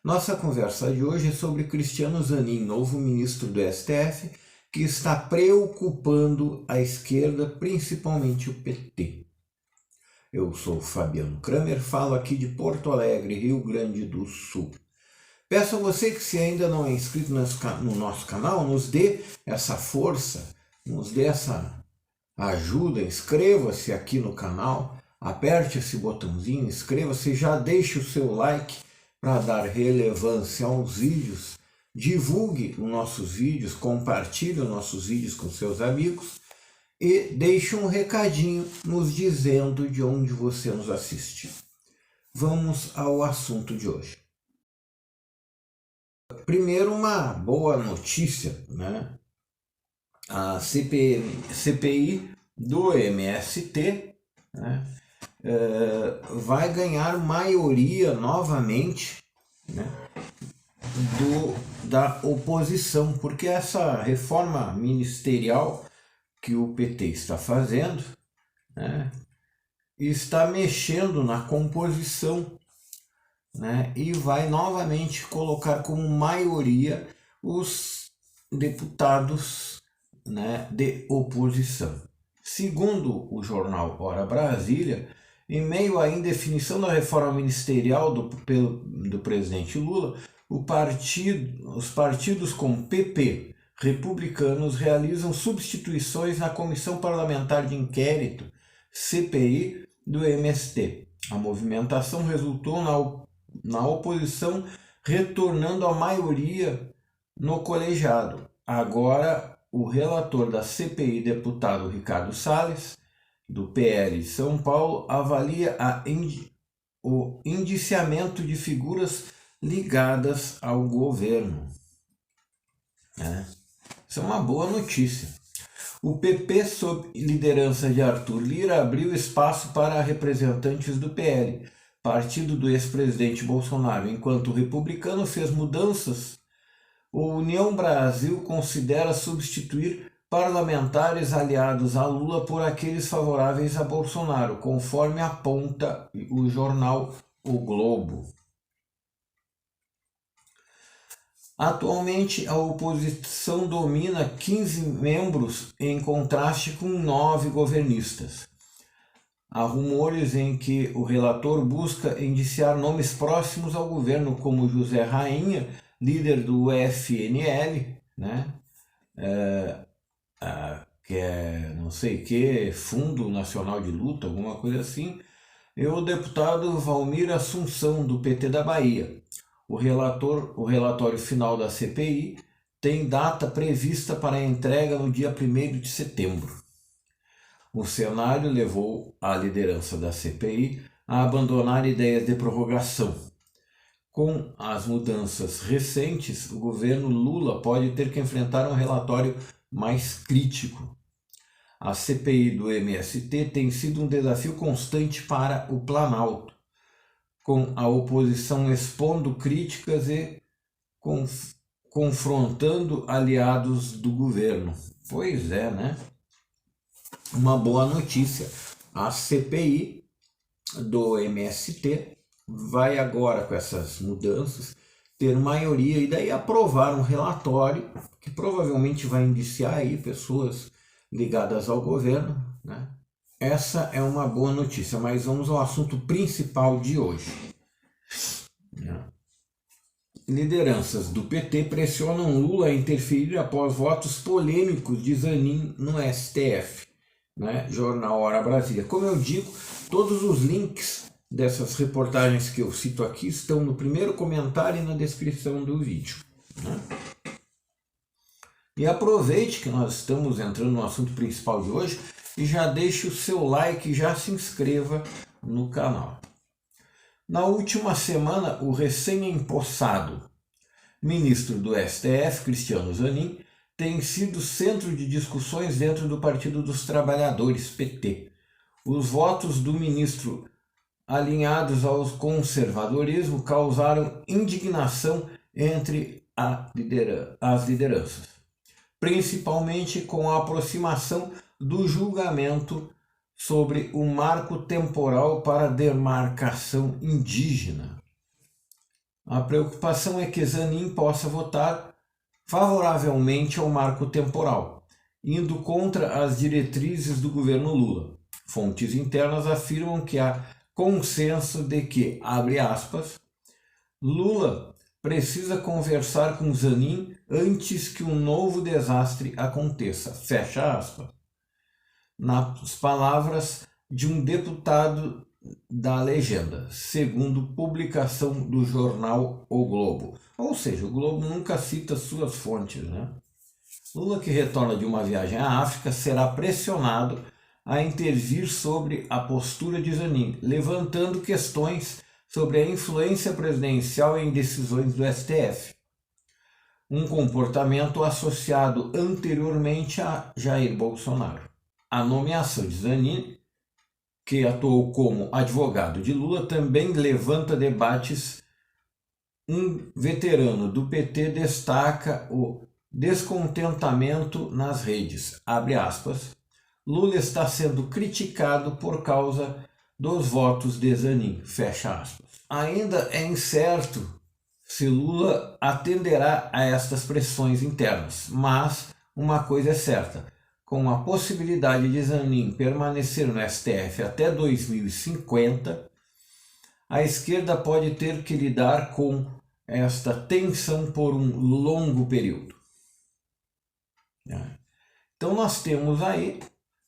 Nossa conversa de hoje é sobre Cristiano Zanin, novo ministro do STF, que está preocupando a esquerda, principalmente o PT. Eu sou Fabiano Kramer, falo aqui de Porto Alegre, Rio Grande do Sul. Peço a você que, se ainda não é inscrito no nosso canal, nos dê essa força, nos dê essa ajuda, inscreva-se aqui no canal, aperte esse botãozinho, inscreva-se, já deixe o seu like para dar relevância aos vídeos, divulgue os nossos vídeos, compartilhe os nossos vídeos com seus amigos e deixe um recadinho nos dizendo de onde você nos assiste. Vamos ao assunto de hoje. Primeiro, uma boa notícia, né? A CPI do MST, né, vai ganhar maioria novamente, né, da oposição, porque essa reforma ministerial que o PT está fazendo, né, está mexendo na composição, né, e vai novamente colocar como maioria os deputados, né, de oposição. Segundo o jornal Hora Brasília, em meio à indefinição da reforma ministerial do presidente Lula, os partidos como PP, republicanos, realizam substituições na Comissão Parlamentar de Inquérito, CPI, do MST. A movimentação resultou na oposição retornando à maioria no colegiado. Agora, o relator da CPI, deputado Ricardo Salles, do PL de São Paulo, avalia o indiciamento de figuras ligadas ao governo. Isso é uma boa notícia. O PP, sob liderança de Arthur Lira, abriu espaço para representantes do PL, partido do ex-presidente Bolsonaro, enquanto o republicano fez mudanças. O União Brasil considera substituir parlamentares aliados a Lula por aqueles favoráveis a Bolsonaro, conforme aponta o jornal O Globo. Atualmente, a oposição domina 15 membros, em contraste com 9 governistas. Há rumores em que o relator busca indiciar nomes próximos ao governo, como José Rainha, líder do FNL, né? Que é não sei que, Fundo Nacional de Luta, alguma coisa assim, e o deputado Valmir Assunção, do PT da Bahia. O relatório final da CPI tem data prevista para a entrega no dia 1º de setembro. O cenário levou a liderança da CPI a abandonar ideias de prorrogação. Com as mudanças recentes, o governo Lula pode ter que enfrentar um relatório mais crítico. A CPI do MST tem sido um desafio constante para o Planalto, com a oposição expondo críticas e confrontando aliados do governo. Pois é, né? Uma boa notícia. A CPI do MST vai agora, com essas mudanças, ter maioria e daí aprovar um relatório que provavelmente vai indiciar aí pessoas ligadas ao governo, né? Essa é uma boa notícia, mas vamos ao assunto principal de hoje. Lideranças do PT pressionam Lula a interferir após votos polêmicos de Zanin no STF, né? Jornal Hora Brasília. Como eu digo, todos os links dessas reportagens que eu cito aqui estão no primeiro comentário e na descrição do vídeo, né? E aproveite que nós estamos entrando no assunto principal de hoje e já deixe o seu like e já se inscreva no canal. Na última semana, o recém-empossado ministro do STF, Cristiano Zanin, tem sido centro de discussões dentro do Partido dos Trabalhadores, PT. Os votos do ministro alinhados ao conservadorismo causaram indignação entre as lideranças, principalmente com a aproximação do julgamento sobre o marco temporal para demarcação indígena. A preocupação é que Zanin possa votar favoravelmente ao marco temporal, indo contra as diretrizes do governo Lula. Fontes internas afirmam que há consenso de que, abre aspas, Lula precisa conversar com Zanin antes que um novo desastre aconteça, fecha aspas. Nas palavras de um deputado da legenda, segundo publicação do jornal O Globo. Ou seja, o Globo nunca cita suas fontes, né? Lula, que retorna de uma viagem à África, será pressionado a intervir sobre a postura de Zanin, levantando questões sobre a influência presidencial em decisões do STF. Um comportamento associado anteriormente a Jair Bolsonaro. A nomeação de Zanin, que atuou como advogado de Lula, também levanta debates. Um veterano do PT destaca o descontentamento nas redes. Abre aspas. Lula está sendo criticado por causa dos votos de Zanin. Fecha aspas. Ainda é incerto se Lula atenderá a estas pressões internas, mas uma coisa é certa. Com a possibilidade de Zanin permanecer no STF até 2050, a esquerda pode ter que lidar com esta tensão por um longo período. Então nós temos aí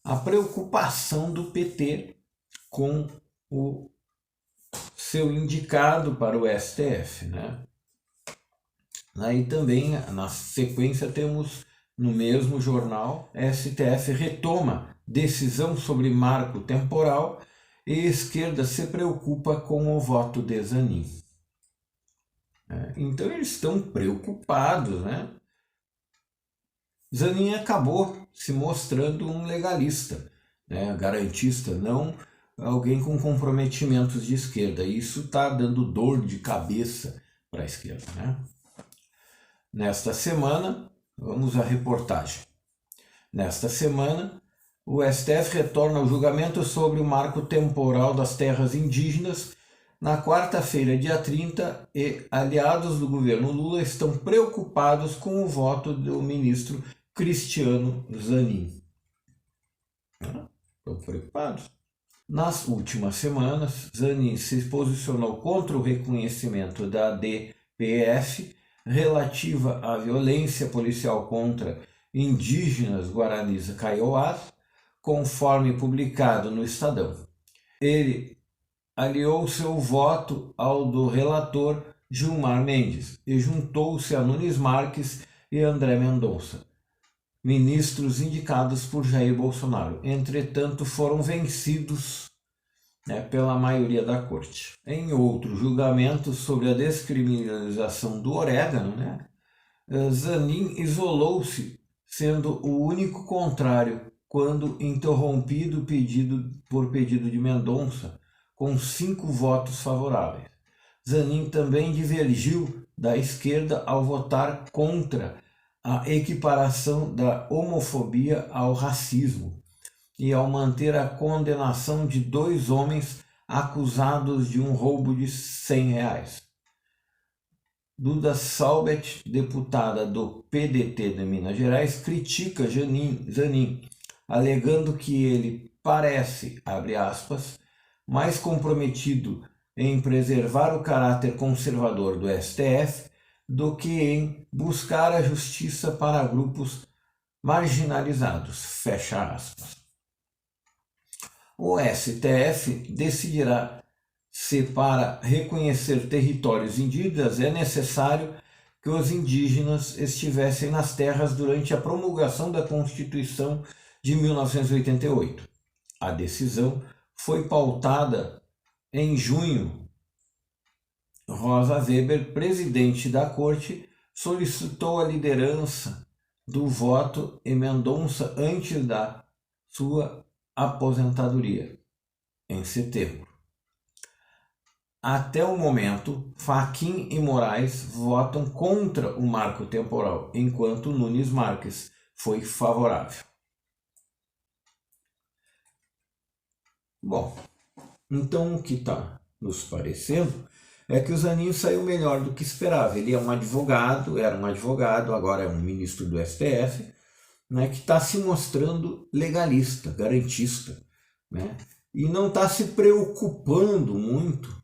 a preocupação do PT com o seu indicado para o STF, né? Aí também, na sequência, temos no mesmo jornal, STF retoma decisão sobre marco temporal e esquerda se preocupa com o voto de Zanin. Então eles estão preocupados, né? Zanin acabou se mostrando um legalista, né? Garantista, não alguém com comprometimentos de esquerda. Isso está dando dor de cabeça para a esquerda, né? Nesta semana, vamos à reportagem. Nesta semana, o STF retorna ao julgamento sobre o marco temporal das terras indígenas na quarta-feira, dia 30, e aliados do governo Lula estão preocupados com o voto do ministro Cristiano Zanin. Estão preocupados. Nas últimas semanas, Zanin se posicionou contra o reconhecimento da DPF relativa à violência policial contra indígenas guaranis kaiowás, conforme publicado no Estadão. Ele aliou seu voto ao do relator Gilmar Mendes e juntou-se a Nunes Marques e André Mendonça, ministros indicados por Jair Bolsonaro. Entretanto, foram vencidos pela maioria da corte. Em outro julgamento sobre a descriminalização do orégano, Zanin isolou-se, sendo o único contrário quando interrompido por pedido de Mendonça, com 5 votos favoráveis. Zanin também divergiu da esquerda ao votar contra a equiparação da homofobia ao racismo e ao manter a condenação de 2 homens acusados de um roubo de R$100. Duda Salbet, deputada do PDT de Minas Gerais, critica Zanin, alegando que ele parece, abre aspas, mais comprometido em preservar o caráter conservador do STF do que em buscar a justiça para grupos marginalizados, fecha aspas. O STF decidirá se para reconhecer territórios indígenas é necessário que os indígenas estivessem nas terras durante a promulgação da Constituição de 1988. A decisão foi pautada em junho. Rosa Weber, presidente da Corte, solicitou a liderança do voto e Mendonça antes da sua aposentadoria, em setembro. Até o momento, Fachin e Moraes votam contra o marco temporal, enquanto Nunes Marques foi favorável. Bom, então o que está nos parecendo é que o Zanin saiu melhor do que esperava. Ele era um advogado, agora é um ministro do STF, né, que está se mostrando legalista, garantista, né, e não está se preocupando muito,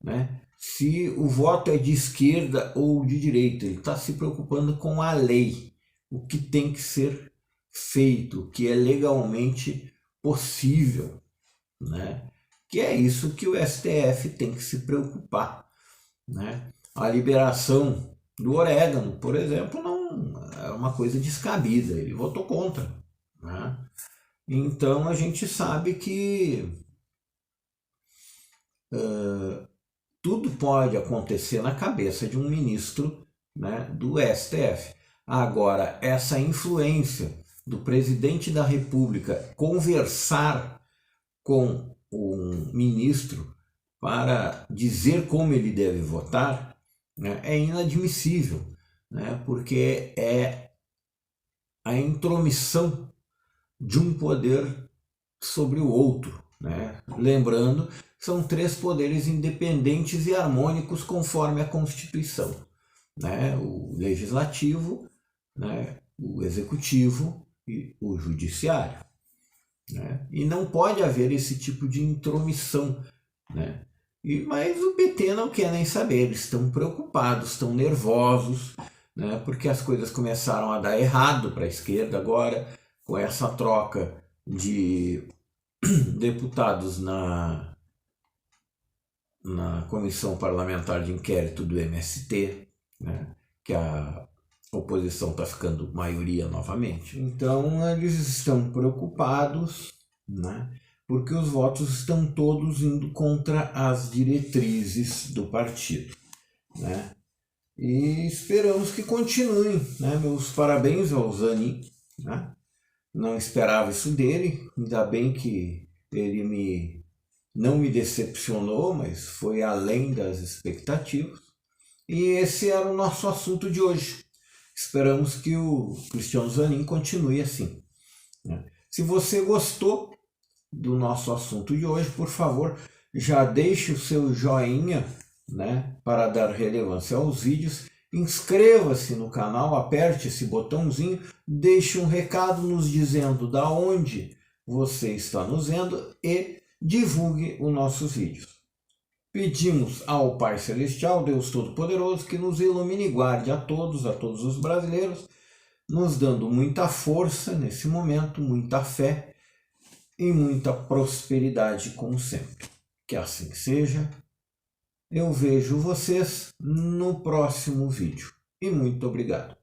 né, se o voto é de esquerda ou de direita. Ele está se preocupando com a lei, o que tem que ser feito, o que é legalmente possível, né? Que é isso que o STF tem que se preocupar, né? A liberação do orégano, por exemplo, não é uma coisa descabida, ele votou contra, né? Então a gente sabe que tudo pode acontecer na cabeça de um ministro, né, do STF. Agora, essa influência do presidente da República conversar com um ministro para dizer como ele deve votar, né, é inadmissível, né, porque é a intromissão de um poder sobre o outro, né? Lembrando, são 3 poderes independentes e harmônicos conforme a Constituição, né? O legislativo, né? O executivo e o judiciário, né? E não pode haver esse tipo de intromissão, né? Mas o PT não quer nem saber, eles estão preocupados, estão nervosos, né? Porque as coisas começaram a dar errado para a esquerda agora, com essa troca de deputados na Comissão Parlamentar de Inquérito do MST, né, que a oposição está ficando maioria novamente. Então eles estão preocupados, né, porque os votos estão todos indo contra as diretrizes do partido, né? E esperamos que continuem, né? Meus parabéns ao Zanin, né? Não esperava isso dele, ainda bem que ele não me decepcionou, mas foi além das expectativas. E esse era o nosso assunto de hoje. Esperamos que o Cristiano Zanin continue assim, né? Se você gostou do nosso assunto de hoje, por favor, já deixe o seu joinha, né, para dar relevância aos vídeos. Inscreva-se no canal, aperte esse botãozinho, deixe um recado nos dizendo da onde você está nos vendo e divulgue os nossos vídeos. Pedimos ao Pai Celestial, Deus Todo-Poderoso, que nos ilumine e guarde a todos os brasileiros, nos dando muita força nesse momento, muita fé e muita prosperidade como sempre. Que assim seja. Eu vejo vocês no próximo vídeo. E muito obrigado.